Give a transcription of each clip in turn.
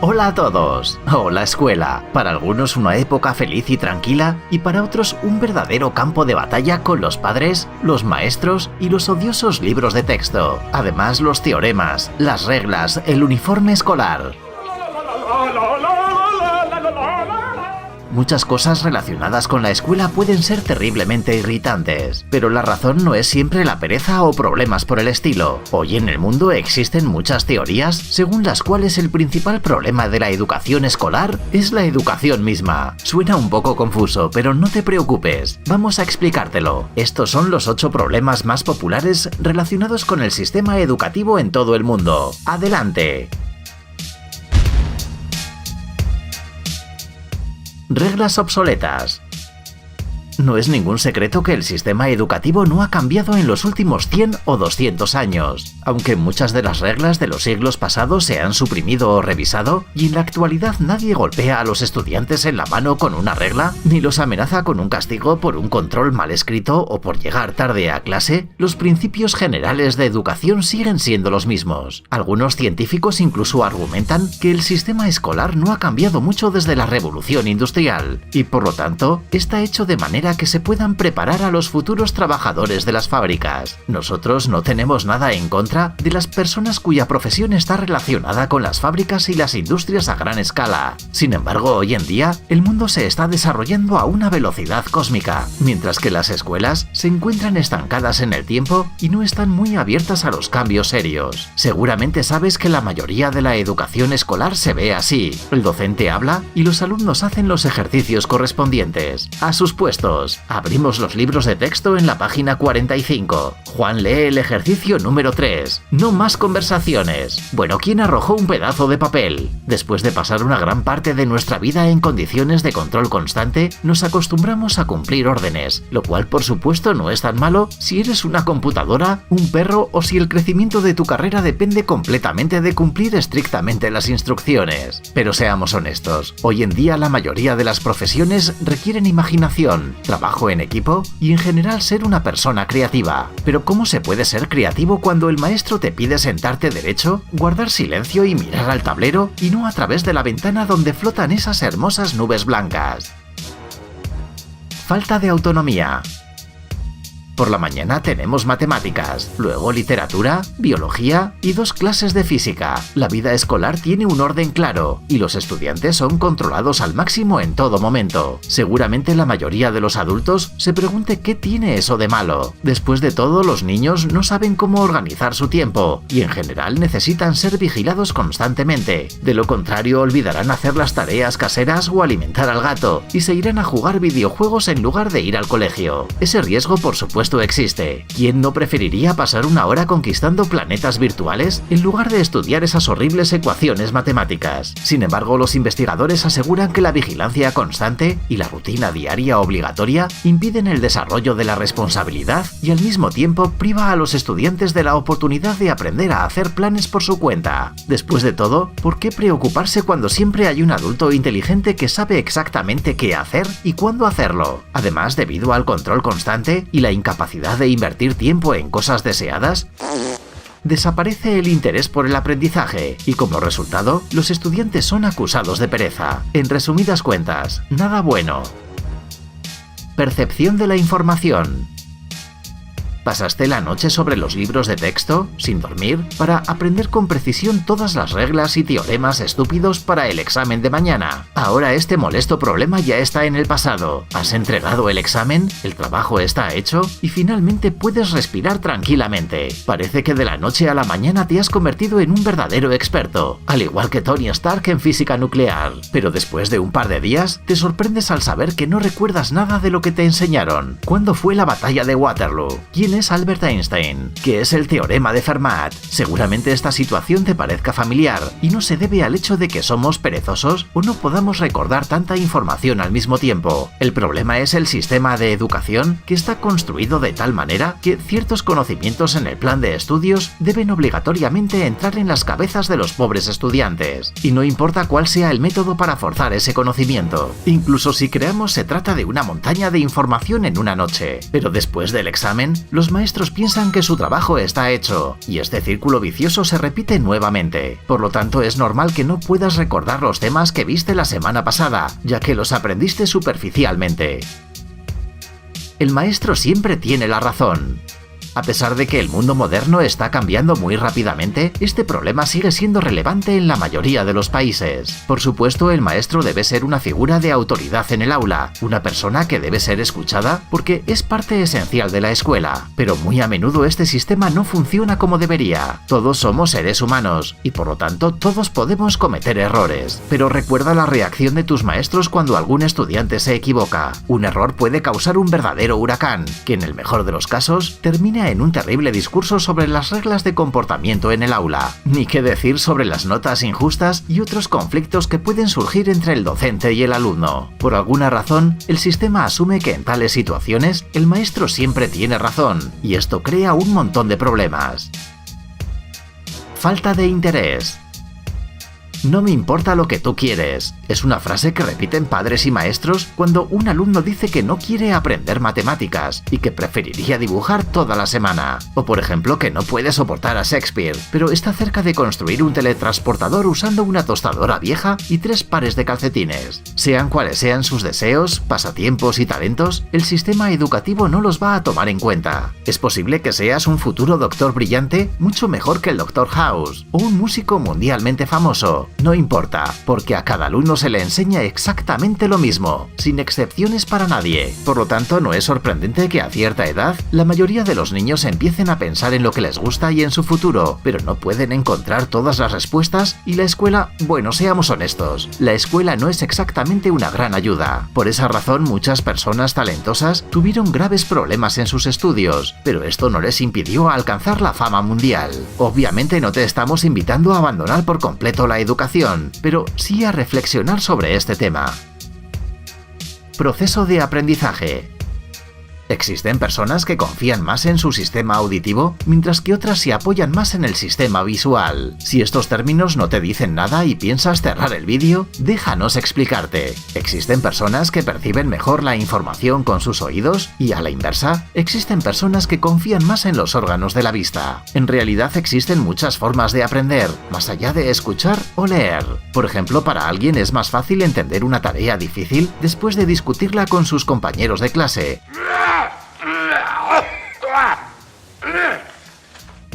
Hola a todos. Hola escuela. Para algunos una época feliz y tranquila y para otros un verdadero campo de batalla con los padres, los maestros y los odiosos libros de texto. Además los teoremas, las reglas, el uniforme escolar. Muchas cosas relacionadas con la escuela pueden ser terriblemente irritantes, pero la razón no es siempre la pereza o problemas por el estilo. Hoy en el mundo existen muchas teorías según las cuales el principal problema de la educación escolar es la educación misma. Suena un poco confuso, pero no te preocupes, vamos a explicártelo. Estos son los 8 problemas más populares relacionados con el sistema educativo en todo el mundo. ¡Adelante! Reglas obsoletas. No es ningún secreto que el sistema educativo no ha cambiado en los últimos 100 o 200 años, aunque muchas de las reglas de los siglos pasados se han suprimido o revisado, y en la actualidad nadie golpea a los estudiantes en la mano con una regla, ni los amenaza con un castigo por un control mal escrito o por llegar tarde a clase. Los principios generales de educación siguen siendo los mismos. Algunos científicos incluso argumentan que el sistema escolar no ha cambiado mucho desde la Revolución Industrial, y por lo tanto está hecho de manera que se puedan preparar a los futuros trabajadores de las fábricas. Nosotros no tenemos nada en contra de las personas cuya profesión está relacionada con las fábricas y las industrias a gran escala. Sin embargo, hoy en día, el mundo se está desarrollando a una velocidad cósmica, mientras que las escuelas se encuentran estancadas en el tiempo y no están muy abiertas a los cambios serios. Seguramente sabes que la mayoría de la educación escolar se ve así. El docente habla y los alumnos hacen los ejercicios correspondientes. A sus puestos. Abrimos los libros de texto en la página 45. Juan lee el ejercicio número 3. No más conversaciones. Bueno, ¿quién arrojó un pedazo de papel? Después de pasar una gran parte de nuestra vida en condiciones de control constante, nos acostumbramos a cumplir órdenes, lo cual por supuesto no es tan malo si eres una computadora, un perro o si el crecimiento de tu carrera depende completamente de cumplir estrictamente las instrucciones. Pero seamos honestos, hoy en día la mayoría de las profesiones requieren imaginación, trabajo en equipo y en general ser una persona creativa. Pero ¿cómo se puede ser creativo cuando el maestro te pide sentarte derecho, guardar silencio y mirar al tablero y no a través de la ventana donde flotan esas hermosas nubes blancas? Falta de autonomía. Por la mañana tenemos matemáticas, luego literatura, biología y 2 clases de física. La vida escolar tiene un orden claro y los estudiantes son controlados al máximo en todo momento. Seguramente la mayoría de los adultos se pregunte qué tiene eso de malo. Después de todo, los niños no saben cómo organizar su tiempo y en general necesitan ser vigilados constantemente. De lo contrario, olvidarán hacer las tareas caseras o alimentar al gato y se irán a jugar videojuegos en lugar de ir al colegio. Ese riesgo, por supuesto, existe. ¿Quién no preferiría pasar una hora conquistando planetas virtuales en lugar de estudiar esas horribles ecuaciones matemáticas? Sin embargo, los investigadores aseguran que la vigilancia constante y la rutina diaria obligatoria impiden el desarrollo de la responsabilidad y al mismo tiempo priva a los estudiantes de la oportunidad de aprender a hacer planes por su cuenta. Después de todo, ¿por qué preocuparse cuando siempre hay un adulto inteligente que sabe exactamente qué hacer y cuándo hacerlo? Además, debido al control constante y la incapacidad de invertir tiempo en cosas deseadas, desaparece el interés por el aprendizaje y como resultado, los estudiantes son acusados de pereza. En resumidas cuentas, nada bueno. Percepción de la información. ¿Pasaste la noche sobre los libros de texto, sin dormir, para aprender con precisión todas las reglas y teoremas estúpidos para el examen de mañana? Ahora este molesto problema ya está en el pasado. Has entregado el examen, el trabajo está hecho y finalmente puedes respirar tranquilamente. Parece que de la noche a la mañana te has convertido en un verdadero experto, al igual que Tony Stark en física nuclear. Pero después de un par de días, te sorprendes al saber que no recuerdas nada de lo que te enseñaron. ¿Cuándo fue la batalla de Waterloo? ¿Quién es Albert Einstein? ¿Qué es el teorema de Fermat? Seguramente esta situación te parezca familiar y no se debe al hecho de que somos perezosos o no podamos recordar tanta información al mismo tiempo. El problema es el sistema de educación que está construido de tal manera que ciertos conocimientos en el plan de estudios deben obligatoriamente entrar en las cabezas de los pobres estudiantes. Y no importa cuál sea el método para forzar ese conocimiento. Incluso si creamos se trata de una montaña de información en una noche. Pero después del examen, los Los maestros piensan que su trabajo está hecho, y este círculo vicioso se repite nuevamente. Por lo tanto, es normal que no puedas recordar los temas que viste la semana pasada, ya que los aprendiste superficialmente. El maestro siempre tiene la razón. A pesar de que el mundo moderno está cambiando muy rápidamente, este problema sigue siendo relevante en la mayoría de los países. Por supuesto, el maestro debe ser una figura de autoridad en el aula, una persona que debe ser escuchada porque es parte esencial de la escuela. Pero muy a menudo este sistema no funciona como debería. Todos somos seres humanos y por lo tanto todos podemos cometer errores. Pero recuerda la reacción de tus maestros cuando algún estudiante se equivoca. Un error puede causar un verdadero huracán, que en el mejor de los casos termina en un terrible discurso sobre las reglas de comportamiento en el aula, ni qué decir sobre las notas injustas y otros conflictos que pueden surgir entre el docente y el alumno. Por alguna razón, el sistema asume que en tales situaciones el maestro siempre tiene razón, y esto crea un montón de problemas. Falta de interés. No me importa lo que tú quieres. Es una frase que repiten padres y maestros cuando un alumno dice que no quiere aprender matemáticas y que preferiría dibujar toda la semana. O por ejemplo que no puede soportar a Shakespeare, pero está cerca de construir un teletransportador usando una tostadora vieja y 3 pares de calcetines. Sean cuales sean sus deseos, pasatiempos y talentos, el sistema educativo no los va a tomar en cuenta. Es posible que seas un futuro doctor brillante mucho mejor que el Dr. House, o un músico mundialmente famoso. No importa, porque a cada alumno se le enseña exactamente lo mismo, sin excepciones para nadie. Por lo tanto, no es sorprendente que a cierta edad, la mayoría de los niños empiecen a pensar en lo que les gusta y en su futuro, pero no pueden encontrar todas las respuestas y la escuela, bueno, seamos honestos, la escuela no es exactamente una gran ayuda. Por esa razón, muchas personas talentosas tuvieron graves problemas en sus estudios, pero esto no les impidió alcanzar la fama mundial. Obviamente no te estamos invitando a abandonar por completo la educación, pero sí a reflexionar sobre este tema. Proceso de aprendizaje. Existen personas que confían más en su sistema auditivo, mientras que otras se apoyan más en el sistema visual. Si estos términos no te dicen nada y piensas cerrar el vídeo, déjanos explicarte. Existen personas que perciben mejor la información con sus oídos y, a la inversa, existen personas que confían más en los órganos de la vista. En realidad existen muchas formas de aprender, más allá de escuchar o leer. Por ejemplo, para alguien es más fácil entender una tarea difícil después de discutirla con sus compañeros de clase,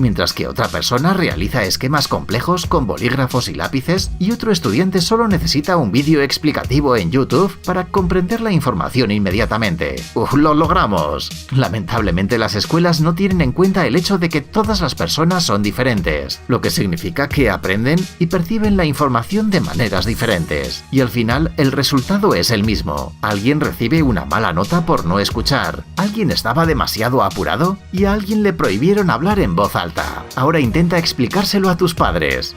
mientras que otra persona realiza esquemas complejos con bolígrafos y lápices y otro estudiante solo necesita un vídeo explicativo en YouTube para comprender la información inmediatamente. ¡Lo logramos! Lamentablemente las escuelas no tienen en cuenta el hecho de que todas las personas son diferentes, lo que significa que aprenden y perciben la información de maneras diferentes. Y al final el resultado es el mismo. Alguien recibe una mala nota por no escuchar, alguien estaba demasiado apurado y a alguien le prohibieron hablar en voz alta. Ahora intenta explicárselo a tus padres.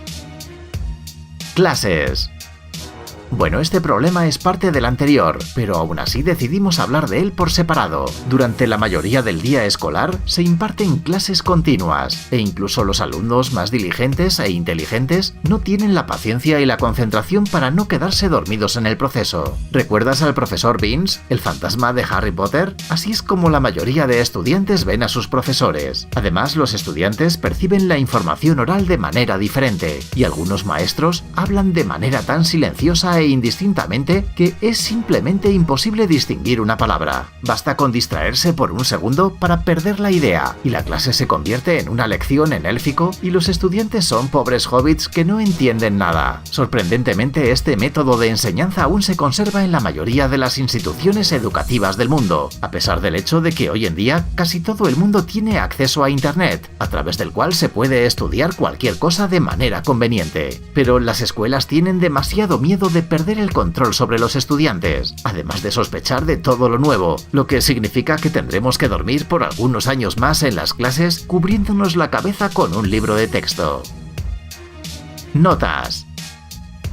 Clases. Bueno, este problema es parte del anterior, pero aún así decidimos hablar de él por separado. Durante la mayoría del día escolar se imparten clases continuas, e incluso los alumnos más diligentes e inteligentes no tienen la paciencia y la concentración para no quedarse dormidos en el proceso. ¿Recuerdas al profesor Binns, el fantasma de Harry Potter? Así es como la mayoría de estudiantes ven a sus profesores. Además, los estudiantes perciben la información oral de manera diferente, y algunos maestros hablan de manera tan silenciosa e indistintamente que es simplemente imposible distinguir una palabra. Basta con distraerse por un segundo para perder la idea, y la clase se convierte en una lección en élfico y los estudiantes son pobres hobbits que no entienden nada. Sorprendentemente, este método de enseñanza aún se conserva en la mayoría de las instituciones educativas del mundo, a pesar del hecho de que hoy en día casi todo el mundo tiene acceso a Internet, a través del cual se puede estudiar cualquier cosa de manera conveniente. Pero las escuelas tienen demasiado miedo de perder el control sobre los estudiantes, además de sospechar de todo lo nuevo, lo que significa que tendremos que dormir por algunos años más en las clases cubriéndonos la cabeza con un libro de texto. Notas.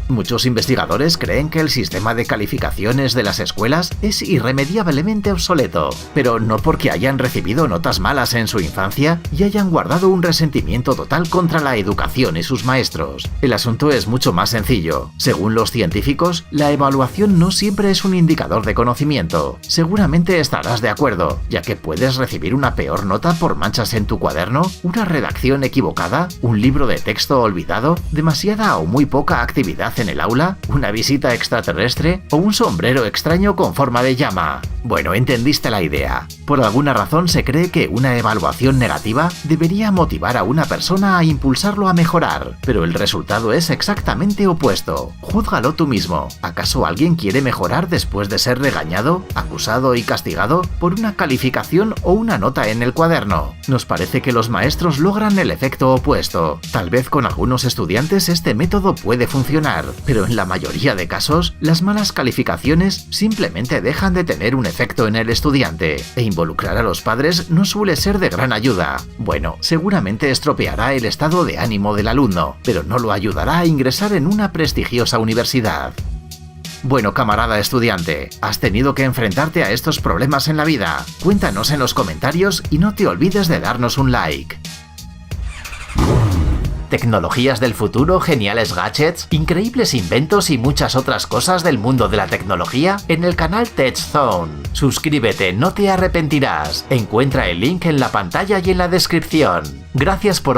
Muchos investigadores creen que el sistema de calificaciones de las escuelas es irremediablemente obsoleto, pero no porque hayan recibido notas malas en su infancia y hayan guardado un resentimiento total contra la educación y sus maestros. El asunto es mucho más sencillo. Según los científicos, la evaluación no siempre es un indicador de conocimiento. Seguramente estarás de acuerdo, ya que puedes recibir una peor nota por manchas en tu cuaderno, una redacción equivocada, un libro de texto olvidado, demasiada o muy poca actividad en el aula, una visita extraterrestre o un sombrero extraño con forma de llama. Bueno, entendiste la idea. Por alguna razón se cree que una evaluación negativa debería motivar a una persona a impulsarlo a mejorar, pero el resultado es exactamente opuesto. Júzgalo tú mismo. ¿Acaso alguien quiere mejorar después de ser regañado, acusado y castigado por una calificación o una nota en el cuaderno? Nos parece que los maestros logran el efecto opuesto. Tal vez con algunos estudiantes este método puede funcionar, pero en la mayoría de casos, las malas calificaciones simplemente dejan de tener un efecto en el estudiante, e involucrar a los padres no suele ser de gran ayuda. Bueno, seguramente estropeará el estado de ánimo del alumno, pero no lo ayudará a ingresar en una prestigiosa universidad. Bueno, camarada estudiante, ¿has tenido que enfrentarte a estos problemas en la vida? Cuéntanos en los comentarios y no te olvides de darnos un like. Tecnologías del futuro, geniales gadgets, increíbles inventos y muchas otras cosas del mundo de la tecnología en el canal TechZone. Suscríbete, no te arrepentirás. Encuentra el link en la pantalla y en la descripción. Gracias por